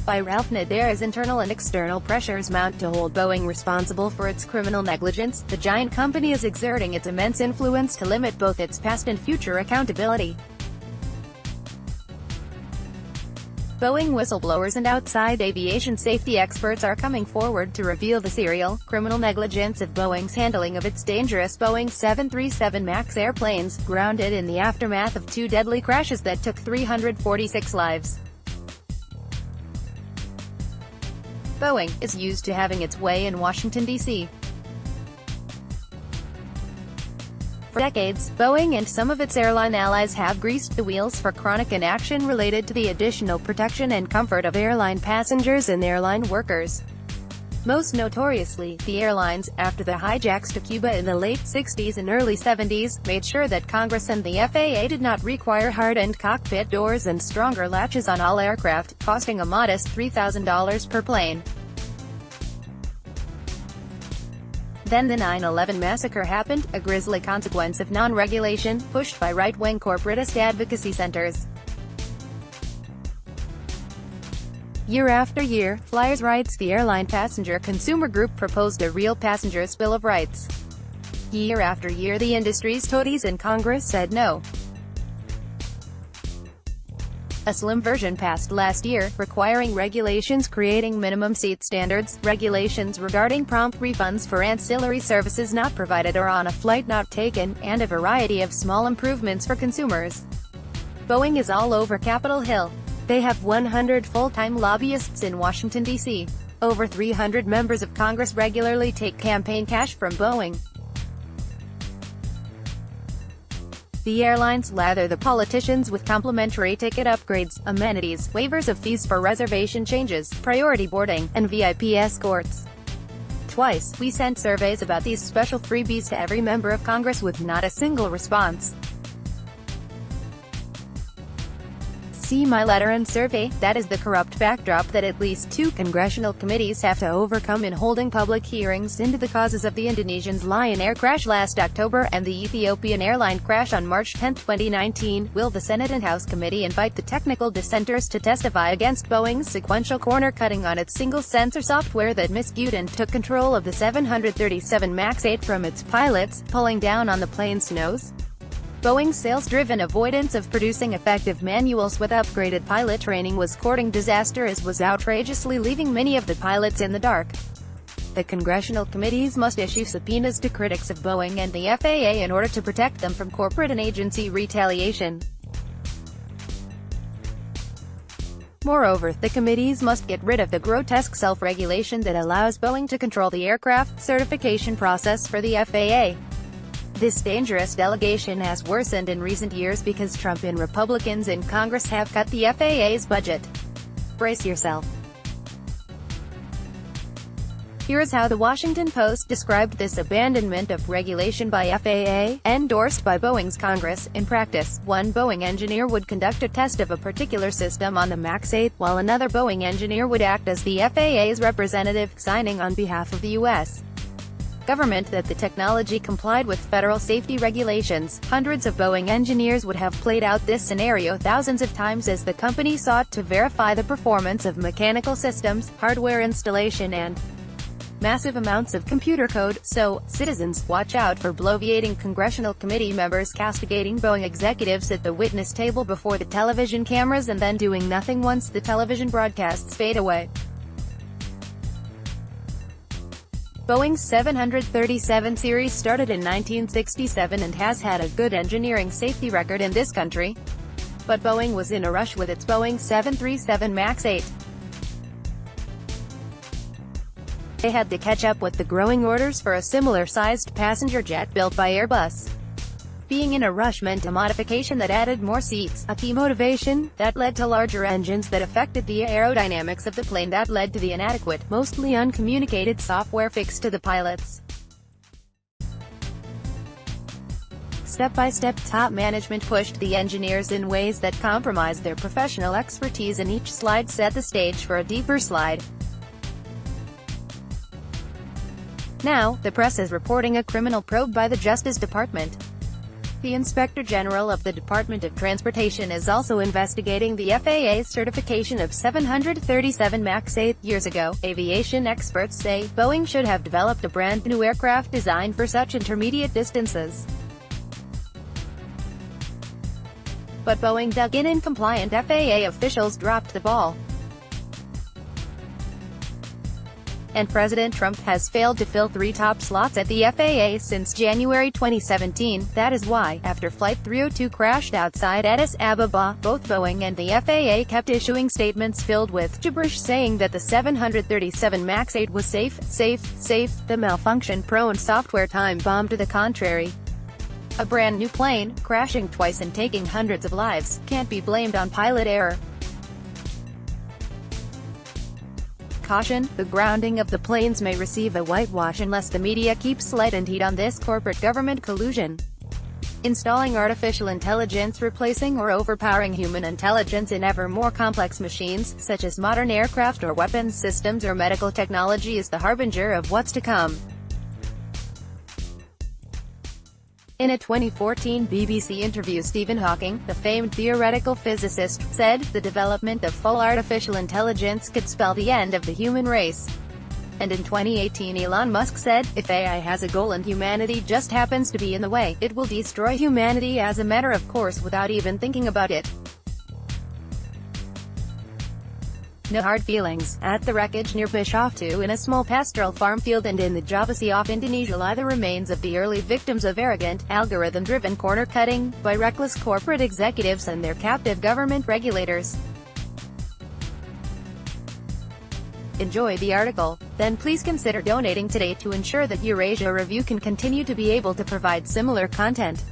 by Ralph NaderAs internal and external pressures mount to hold Boeing responsible for its criminal negligence, the giant company is exerting its immense influence to limit both its past and future accountability. Boeing whistleblowers and outside aviation safety experts are coming forward to reveal the serial, criminal negligence of Boeing's handling of its dangerous Boeing 737 MAX airplanes, grounded in the aftermath of two deadly crashes that took 346 lives. Boeing is used to having its way in Washington, D.C. For decades, Boeing and some of its airline allies have greased the wheels for chronic inaction related to the additional protection and comfort of airline passengers and airline workers. Most notoriously, the airlines, after the hijacks to Cuba in the late 60s and early 70s, made sure that Congress and the FAA did not require hardened cockpit doors and stronger latches on all aircraft, costing a modest $3,000 per plane. Then the 9/11 massacre happened, a grisly consequence of non-regulation, pushed by right-wing corporatist advocacy centers. Year after year, Flyers Rights, the airline passenger consumer group, proposed a real passenger's Bill of Rights. Year after year, the industry's toadies in Congress said no. A slim version passed last year, requiring regulations creating minimum seat standards, regulations regarding prompt refunds for ancillary services not provided or on a flight not taken, and a variety of small improvements for consumers. Boeing is all over Capitol Hill. They have 100 full-time lobbyists in Washington, D.C. Over 300 members of Congress regularly take campaign cash from Boeing. The airlines lather the politicians with complimentary ticket upgrades, amenities, waivers of fees for reservation changes, priority boarding, and VIP escorts. Twice, we sent surveys about these special freebies to every member of Congress with not a single response. See my letter and survey. That is the corrupt backdrop that at least two congressional committees have to overcome in holding public hearings into the causes of the Indonesian's Lion Air crash last October and the Ethiopian airline crash on March 10, 2019. Will the Senate and House committee invite the technical dissenters to testify against Boeing's sequential corner-cutting on its single-sensor software that miscued and took control of the 737 MAX 8 from its pilots, pulling down on the plane's nose? Boeing's sales-driven avoidance of producing effective manuals with upgraded pilot training was courting disaster, as was outrageously leaving many of the pilots in the dark. The congressional committees must issue subpoenas to critics of Boeing and the FAA in order to protect them from corporate and agency retaliation. Moreover, the committees must get rid of the grotesque self-regulation that allows Boeing to control the aircraft certification process for the FAA. This dangerous delegation has worsened in recent years because Trump and Republicans in Congress have cut the FAA's budget. Brace yourself. Here is how the Washington Post described this abandonment of regulation by FAA, endorsed by Boeing's Congress. In practice, one Boeing engineer would conduct a test of a particular system on the MAX 8, while another Boeing engineer would act as the FAA's representative, signing on behalf of the U.S. government that the technology complied with federal safety regulations. Hundreds of Boeing engineers would have played out this scenario thousands of times as the company sought to verify the performance of mechanical systems, hardware installation, and massive amounts of computer code. So, citizens, watch out for bloviating congressional committee members castigating Boeing executives at the witness table before the television cameras and then doing nothing once the television broadcasts fade away. Boeing's 737 series started in 1967 and has had a good engineering safety record in this country. But Boeing was in a rush with its Boeing 737 MAX 8. They had to catch up with the growing orders for a similar-sized passenger jet built by Airbus. Being in a rush meant a modification that added more seats, a key motivation, that led to larger engines that affected the aerodynamics of the plane, that led to the inadequate, mostly uncommunicated software fixed to the pilots. Step by step, top management pushed the engineers in ways that compromised their professional expertise, and each slide set the stage for a deeper slide. Now, the press is reporting a criminal probe by the Justice Department. The Inspector General of the Department of Transportation is also investigating the FAA's certification of 737 MAX 8 years ago. Aviation experts say Boeing should have developed a brand new aircraft designed for such intermediate distances. But Boeing dug in and compliant FAA officials dropped the ball. And President Trump has failed to fill 3 top slots at the FAA since January 2017. That is why, after Flight 302 crashed outside Addis Ababa, both Boeing and the FAA kept issuing statements filled with gibberish saying that the 737 MAX 8 was safe. The malfunction-prone software time-bombed to the contrary. A brand new plane, crashing twice and taking hundreds of lives, can't be blamed on pilot error. Caution, the grounding of the planes may receive a whitewash unless the media keeps light and heat on this corporate government collusion. Installing artificial intelligence replacing or overpowering human intelligence in ever more complex machines, such as modern aircraft or weapons systems or medical technology, is the harbinger of what's to come. In a 2014 BBC interview, Stephen Hawking, the famed theoretical physicist, said, "The development of full artificial intelligence could spell the end of the human race." And in 2018 Elon Musk said, "If AI has a goal and humanity just happens to be in the way, it will destroy humanity as a matter of course without even thinking about it." No hard feelings. At the wreckage near Bishoftu in a small pastoral farm field and in the Java Sea off Indonesia lie the remains of the early victims of arrogant, algorithm-driven corner-cutting by reckless corporate executives and their captive government regulators. Enjoy the article? Then please consider donating today to ensure that Eurasia Review can continue to be able to provide similar content.